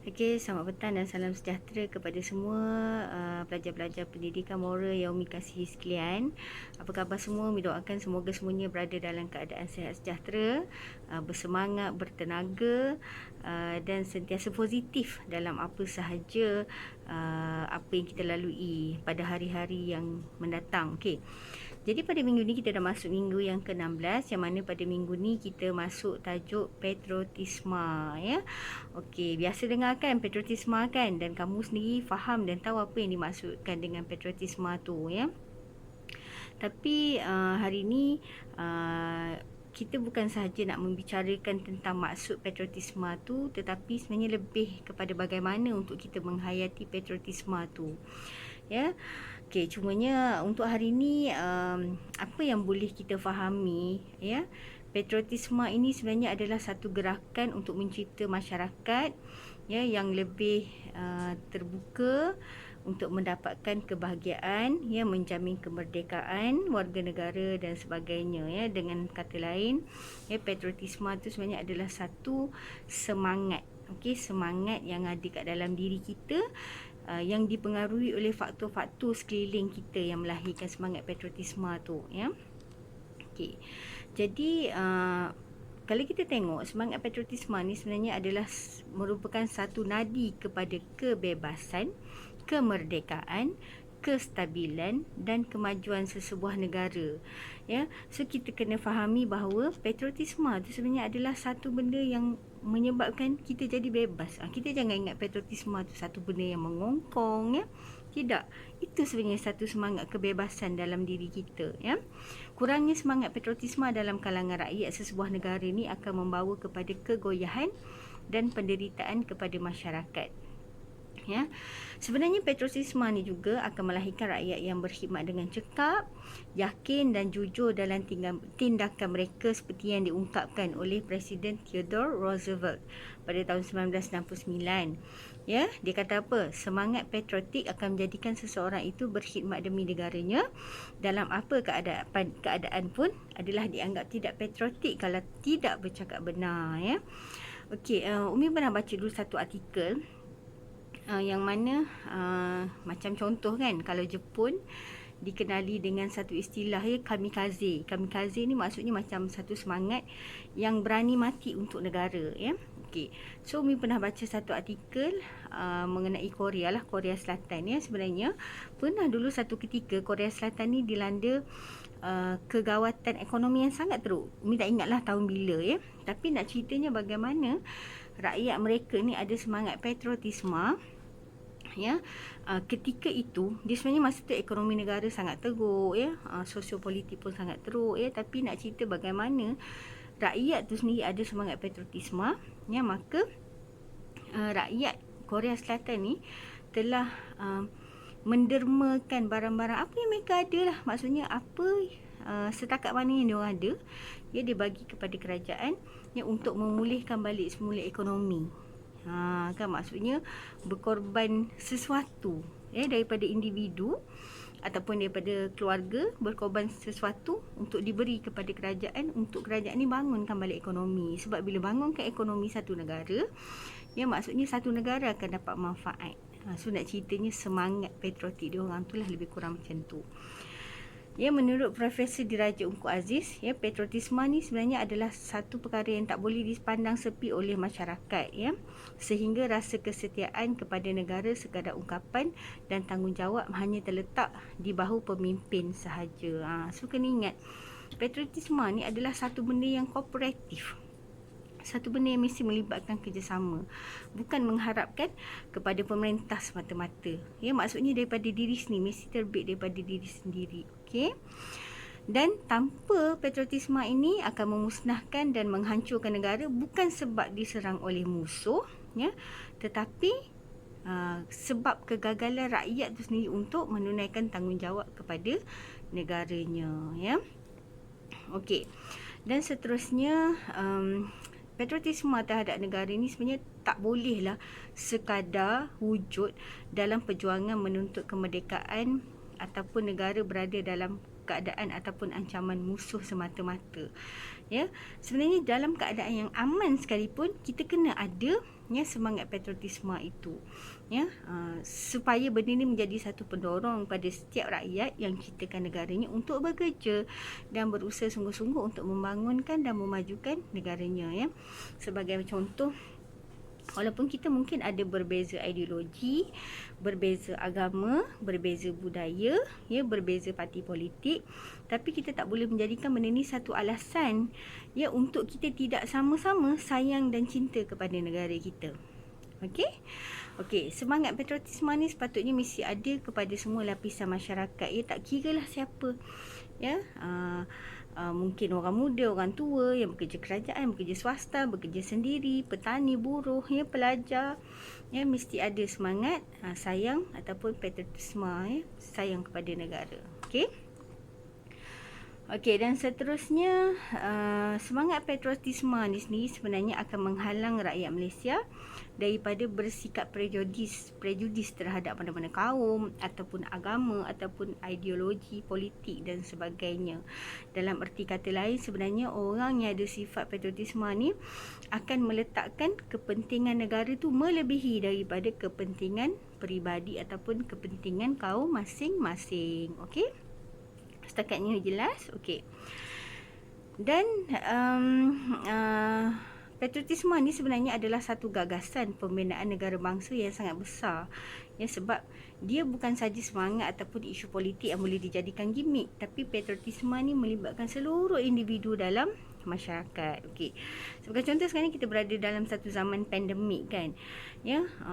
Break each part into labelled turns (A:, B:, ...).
A: Okey, selamat petang dan salam sejahtera kepada semua pelajar-pelajar pendidikan moral yang Umi kasihi sekalian. Apa khabar semua? Umi doakan semoga semuanya berada dalam keadaan sihat sejahtera, bersemangat, bertenaga dan sentiasa positif dalam apa sahaja apa yang kita lalui pada hari-hari yang mendatang. Okey. Jadi pada minggu ni kita dah masuk minggu yang ke-16, yang mana pada minggu ni kita masuk tajuk patriotisme, ya. Okey, biasa dengar kan patriotisme kan, dan kamu sendiri faham dan tahu apa yang dimaksudkan dengan patriotisme tu, ya. Tapi hari ni kita bukan sahaja nak membicarakan tentang maksud patriotisme tu, tetapi sebenarnya lebih kepada bagaimana untuk kita menghayati patriotisme tu, ya. Okey, cumanya untuk hari ni apa yang boleh kita fahami, ya, patriotisme ini sebenarnya adalah satu gerakan untuk mencipta masyarakat, ya, yang lebih terbuka untuk mendapatkan kebahagiaan, ya, menjamin kemerdekaan warga negara dan sebagainya, ya. Dengan kata lain, ya, patriotisme itu sebenarnya adalah satu semangat, okey, semangat yang ada kat dalam diri kita, yang dipengaruhi oleh faktor-faktor sekeliling kita yang melahirkan semangat patriotisme tu, ya. Okey. Jadi kalau kita tengok semangat patriotisme ni sebenarnya adalah merupakan satu nadi kepada kebebasan, kemerdekaan, kestabilan dan kemajuan sesebuah negara, ya. So kita kena fahami bahawa patriotisme tu sebenarnya adalah satu benda yang menyebabkan kita jadi bebas. Kita jangan ingat patriotisme tu satu benda yang mengongkong, ya. Tidak. Itu sebenarnya satu semangat kebebasan dalam diri kita, ya. Kurangnya semangat patriotisme dalam kalangan rakyat sesebuah negara ni akan membawa kepada kegoyahan dan penderitaan kepada masyarakat. Ya. Sebenarnya patriotisme ni juga akan melahirkan rakyat yang berkhidmat dengan cekap, yakin dan jujur dalam tindakan mereka seperti yang diungkapkan oleh Presiden Theodore Roosevelt pada tahun 1969. Ya, dia kata apa? Semangat patriotik akan menjadikan seseorang itu berkhidmat demi negaranya dalam apa keadaan pun adalah dianggap tidak patriotik kalau tidak bercakap benar, ya. Okey, Umi pernah baca dulu satu artikel yang mana macam contoh kan, kalau Jepun dikenali dengan satu istilah, ya, kamikaze. Kamikaze ni maksudnya macam satu semangat yang berani mati untuk negara, ya. Okey. So Umi pernah baca satu artikel mengenai Korea lah, Korea Selatan, ya. Sebenarnya pernah dulu satu ketika Korea Selatan ni dilanda kegawatan ekonomi yang sangat teruk. Umi tak ingatlah tahun bila, ya. Tapi nak ceritanya bagaimana rakyat mereka ni ada semangat patriotisme, ya. Ketika itu dia sebenarnya masa tu ekonomi negara sangat teruk, ya. Sosiopolitik pun sangat teruk, ya. Tapi nak cerita bagaimana rakyat tu sendiri ada semangat patriotisme, ya. Maka rakyat Korea Selatan ni telah mendermakan barang-barang apa yang mereka ada lah. Maksudnya apa setakat mana yang diorang ada, ya, dia bagi kepada kerajaan, ya, untuk memulihkan balik semula ekonomi. Kan maksudnya berkorban sesuatu, ya, daripada individu ataupun daripada keluarga, berkorban sesuatu untuk diberi kepada kerajaan, untuk kerajaan ni bangunkan balik ekonomi. Sebab bila bangunkan ekonomi satu negara, ya, maksudnya satu negara akan dapat manfaat. So nak ceritanya semangat patriotik dia orang tu lah lebih kurang macam tu. Ya, menurut Profesor Diraja Ungku Aziz, ya, patriotisme ni sebenarnya adalah satu perkara yang tak boleh dipandang sepi oleh masyarakat, ya. Sehingga rasa kesetiaan kepada negara sekadar ungkapan dan tanggungjawab hanya terletak di bahu pemimpin sahaja. So kena ingat, patriotisme ni adalah satu benda yang kooperatif. Satu benda yang mesti melibatkan kerjasama, bukan mengharapkan kepada pemerintah semata-mata, ya. Maksudnya daripada diri sendiri, mesti terbit daripada diri sendiri, okey. Dan tanpa patriotisme ini akan memusnahkan dan menghancurkan negara, bukan sebab diserang oleh musuh, ya, tetapi sebab kegagalan rakyat itu sendiri untuk menunaikan tanggungjawab kepada negaranya, ya. Okey. Dan seterusnya, patriotisme terhadap negara ini sebenarnya tak bolehlah sekadar wujud dalam perjuangan menuntut kemerdekaan ataupun negara berada dalam keadaan ataupun ancaman musuh semata-mata. Ya, sebenarnya dalam keadaan yang aman sekalipun kita kena ada semangat patriotisme itu, supaya benda ini menjadi satu pendorong pada setiap rakyat yang ciptakan negaranya untuk bekerja dan berusaha sungguh-sungguh untuk membangunkan dan memajukan negaranya. Sebagai contoh, walaupun kita mungkin ada berbeza ideologi, berbeza agama, berbeza budaya, berbeza parti politik, tapi kita tak boleh menjadikan benda ni satu alasan untuk kita tidak sama-sama sayang dan cinta kepada negara kita. Okey, semangat patriotisme ni sepatutnya mesti ada kepada semua lapisan masyarakat, tak kiralah siapa. Mungkin orang muda, orang tua, yang bekerja kerajaan, bekerja swasta, bekerja sendiri, petani, buruh, pelajar, mesti ada semangat sayang ataupun patriotisme, sayang kepada negara. Okey, dan seterusnya, semangat patriotisme ni sendiri sebenarnya akan menghalang rakyat Malaysia daripada bersikap prejudis terhadap mana-mana kaum ataupun agama ataupun ideologi politik dan sebagainya. Dalam erti kata lain, sebenarnya orang yang ada sifat patriotisme ni akan meletakkan kepentingan negara tu melebihi daripada kepentingan peribadi ataupun kepentingan kaum masing-masing. Okey? Setakat ni jelas? Okey. Dan patriotisme ni sebenarnya adalah satu gagasan pembinaan negara bangsa yang sangat besar. Sebab dia bukan saja semangat ataupun isu politik yang boleh dijadikan gimmick, tapi patriotisme ni melibatkan seluruh individu dalam masyarakat. Okey. Sebagai contoh, sekarang ni kita berada dalam satu zaman pandemik kan.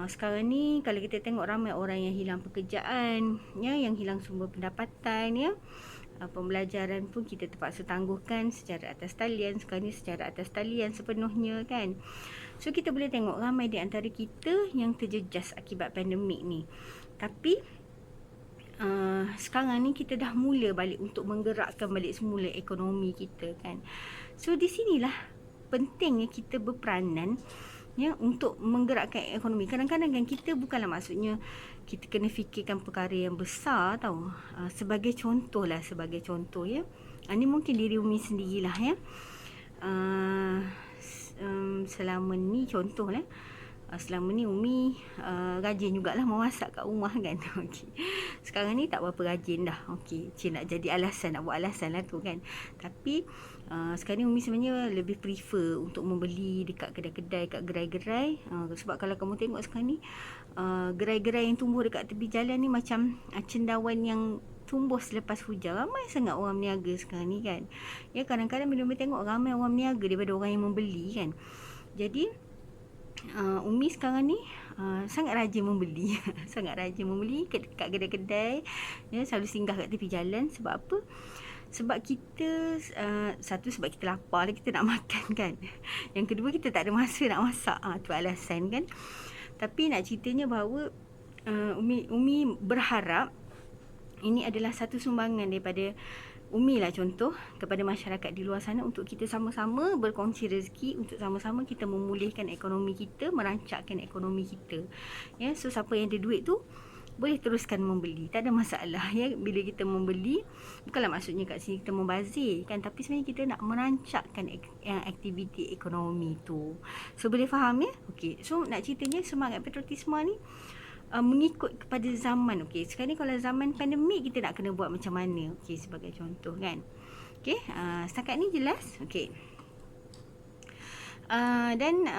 A: Sekarang ni kalau kita tengok ramai orang yang hilang pekerjaan, yang hilang sumber pendapatan, pembelajaran pun kita terpaksa tangguhkan secara atas talian, sekarang ni secara atas talian sepenuhnya kan. So kita boleh tengok ramai di antara kita yang terjejas akibat pandemik ni. Tapi sekarang ni kita dah mula balik untuk menggerakkan balik semula ekonomi kita kan. So di sinilah pentingnya kita berperanan untuk menggerakkan ekonomi. Kadang-kadang kan kita bukanlah maksudnya kita kena fikirkan perkara yang besar tau. Sebagai contoh ni mungkin diri Umi sendirilah selama ni contoh selama ni Umi rajin jugalah memasak kat rumah kan. Okey. Sekarang ni tak berapa rajin dah. Okey, cik nak jadi alasan, nak buat alasan lah tu kan. Tapi sekarang ni Umi sebenarnya lebih prefer untuk membeli dekat kedai-kedai, kat gerai-gerai. Sebab kalau kamu tengok sekarang ni gerai-gerai yang tumbuh dekat tepi jalan ni macam cendawan yang tumbuh selepas hujan. Ramai sangat orang meniaga sekarang ni kan. Kadang-kadang bila Umi tengok ramai orang meniaga daripada orang yang membeli kan. Jadi Umi sekarang ni sangat rajin membeli sangat rajin membeli kat kedai-kedai, selalu singgah kat tepi jalan. Sebab apa? Sebab kita satu, sebab kita lapar, kita nak makan kan. Yang kedua, kita tak ada masa nak masak. Tu alasan kan. Tapi nak ceritanya bahawa Umi berharap ini adalah satu sumbangan daripada Umi lah contoh kepada masyarakat di luar sana, untuk kita sama-sama berkongsi rezeki, untuk sama-sama kita memulihkan ekonomi kita, merancakkan ekonomi kita. So siapa yang ada duit tu boleh teruskan membeli, tak ada masalah. Bila kita membeli, bukanlah maksudnya kat sini kita membazir kan, tapi sebenarnya kita nak merancakkan aktiviti ekonomi tu. So boleh faham Okey. So nak ceritanya semangat patriotisme ni mengikut kepada zaman. Okey, sekarang ni kalau zaman pandemik, kita nak kena buat macam mana? Okey, sebagai contoh kan. Okey, setakat ni jelas? Okey. Dan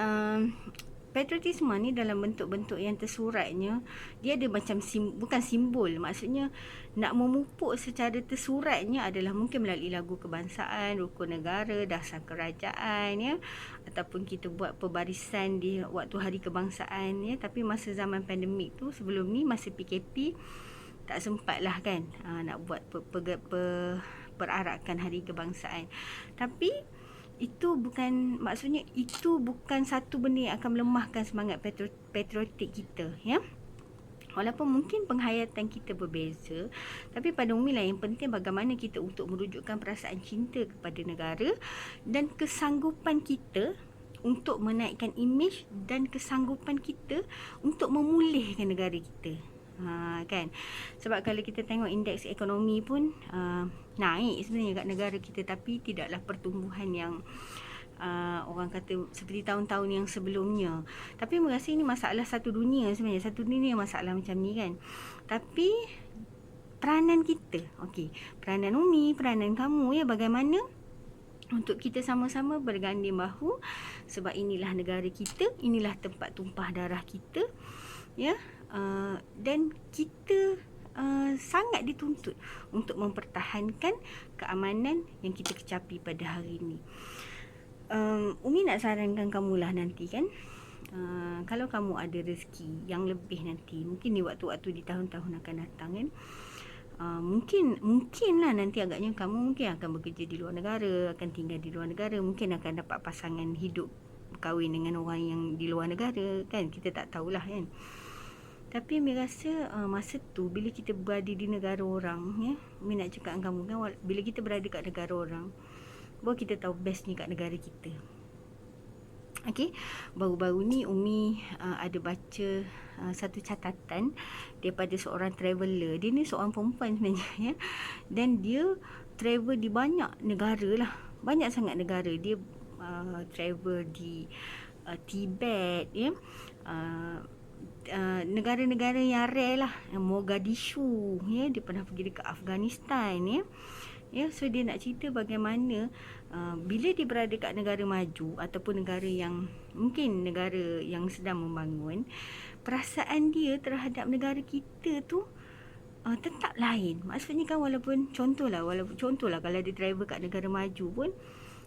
A: patriotisme ni dalam bentuk-bentuk yang tersuratnya, dia ada macam bukan simbol, maksudnya nak memupuk secara tersuratnya adalah mungkin melalui lagu kebangsaan, rukun negara, dasar kerajaan ataupun kita buat pembarisan di waktu hari kebangsaan tapi masa zaman pandemik tu, sebelum ni masa PKP, tak sempat lah kan nak buat perarakan hari kebangsaan. Tapi itu bukan, maksudnya itu bukan satu benda yang akan melemahkan semangat patriotik kita Walaupun mungkin penghayatan kita berbeza, tapi pada umumnya yang penting bagaimana kita untuk merujukkan perasaan cinta kepada negara dan kesanggupan kita untuk menaikkan imej dan kesanggupan kita untuk memulihkan negara kita. Kan? Sebab kalau kita tengok indeks ekonomi pun naik sebenarnya kat negara kita, tapi tidaklah pertumbuhan yang orang kata seperti tahun-tahun yang sebelumnya. Tapi merasa ini masalah satu dunia sebenarnya. Satu dunia masalah macam ni kan. Tapi peranan kita, peranan Umi, peranan kamu ya, bagaimana untuk kita sama-sama berganding bahu, sebab inilah negara kita, inilah tempat tumpah darah kita, ya. Dan kita sangat dituntut untuk mempertahankan keamanan yang kita kecapi pada hari ini. Umi nak sarankan kamulah nanti kan, kalau kamu ada rezeki yang lebih nanti, mungkin di waktu-waktu di tahun-tahun akan datang kan, mungkinlah nanti agaknya kamu mungkin akan bekerja di luar negara, akan tinggal di luar negara, mungkin akan dapat pasangan hidup, kahwin dengan orang yang di luar negara kan, kita tak tahulah kan. Tapi Umi rasa masa tu bila kita berada di negara orang, ya, Umi nak cakap dengan kamu kan, bila kita berada kat negara orang, baru kita tahu bestnya kat negara kita. Baru-baru ni Umi ada baca satu catatan daripada seorang traveller. Dia ni seorang perempuan sebenarnya, ya. Dan dia travel di banyak negara lah. Banyak sangat negara. Dia travel di Tibet, ya. Negara-negara yang rare lah, Mogadishu, ya. Dia pernah pergi dekat Afghanistan, ya. So dia nak cerita bagaimana bila dia berada kat negara maju ataupun negara yang mungkin negara yang sedang membangun, perasaan dia terhadap negara kita tu tetap lain. Maksudnya kan, walaupun contohlah kalau dia travel kat negara maju pun,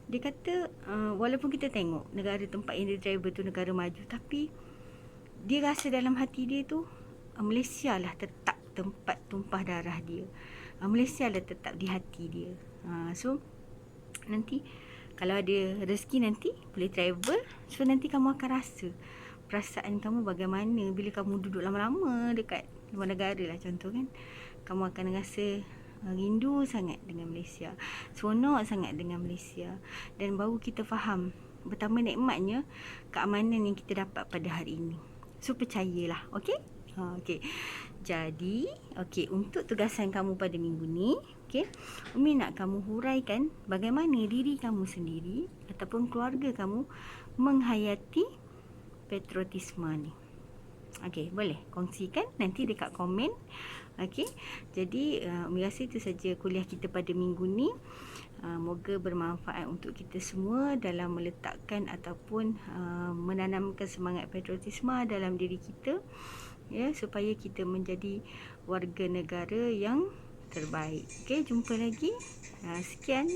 A: dia kata walaupun kita tengok negara tempat yang dia travel tu negara maju, tapi dia rasa dalam hati dia tu Malaysia lah tetap tempat tumpah darah dia. Malaysia lah tetap di hati dia. So nanti kalau ada rezeki nanti boleh travel, so nanti kamu akan rasa perasaan kamu bagaimana bila kamu duduk lama-lama dekat luar negara lah, contoh kan. Kamu akan rasa rindu sangat dengan Malaysia, seronok sangat dengan Malaysia, dan baru kita faham betapa nikmatnya keamanan yang kita dapat pada hari ini. So percayalah, Jadi, untuk tugasan kamu pada minggu ni, Umi nak kamu huraikan bagaimana diri kamu sendiri ataupun keluarga kamu menghayati patriotisme ni. Boleh kongsikan nanti dekat komen. Jadi Umi rasa itu saja kuliah kita pada minggu ni. Moga bermanfaat untuk kita semua dalam meletakkan ataupun menanamkan semangat patriotisme dalam diri kita, ya, supaya kita menjadi warga negara yang terbaik. Jumpa lagi. Sekian.